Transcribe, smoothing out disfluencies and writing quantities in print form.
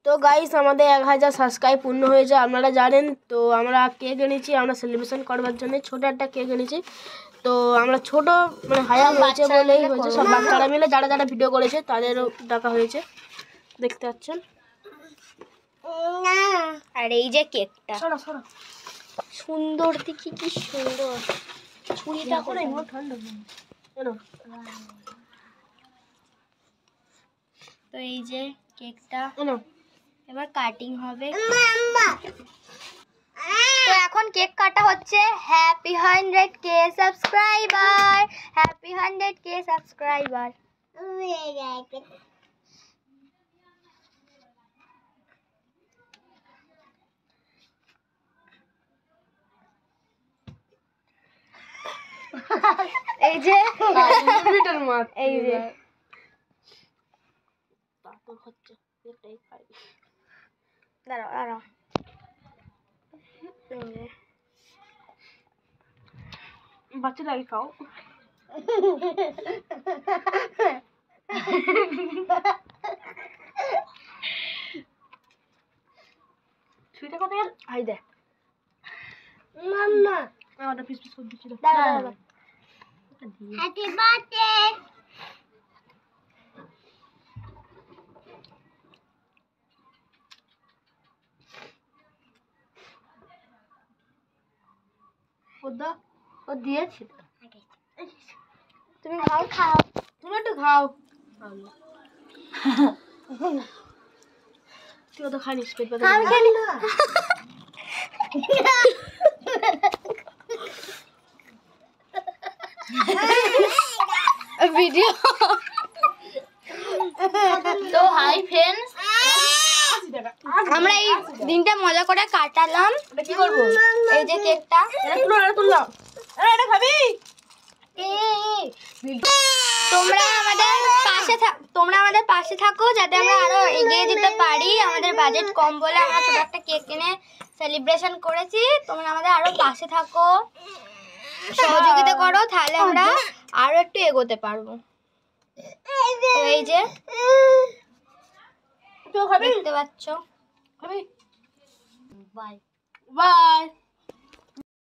তো গাইস আমাদের 1000 সাবস্ক্রাইব পূর্ণ হয়েছে, আপনারা জানেন। তো আমরা কেক এনেছি, আমরা সেলিব্রেশন করবার জন্য ছোট একটা কেক এনেছি। তো আমরা ছোট মানে হায়া হয়েছে বলেই হয়েছে, সব বাচ্চারা মিলে যারা যারা ভিডিও করেছে তাদেরও ডাকা হয়েছে, দেখতে পাচ্ছেন। আর এই যে কেকটা সুন্দর, দেখি কি সুন্দর। ছুরিটা করে ঠান্ডা কেন। তো এই যে কেকটা এবার কাটিং হবে। তো এখন কেক কাটা হচ্ছে। Happy 100K subscriber, happy 100K subscriber. এই যে এই যে দাঁড়াও দাঁড়াও, বাচ্চারা আগে খাও। ছুরিটা কত গেল? আই দে মাম্মা, আমাদের পিস পিস করে দিচ্ছি। দাঁড়াও হ্যাপি বার্থডে। ওদা ও দিয়েছি তো, তুমি খাও, তুমি একটু খাও। তুই তো খানিস, পেট ব্যথা আমি খেলি না। ভিডিও। তো হাই ফ্রেন্ডস, আমরা এই দিনটা মজা করে কাটালাম। কি করবো? এই যে কেকটা তুললাম। এটা খাবি? তোমরা আমাদের পাশে থাকো যাতে আমরা আরো এগিয়ে যেতে পারি। আমাদের বাজেট কম বলে আমরা ছোট একটা কেক কিনে সেলিব্রেশন করেছি। তোমরা আমাদের আরো পাশে থাকো, সহযোগিতা করো, তাহলে আমরা আরো একটু এগোতে পারবো। তো এই যে দেখতে পাচ্ছ। Bye bye.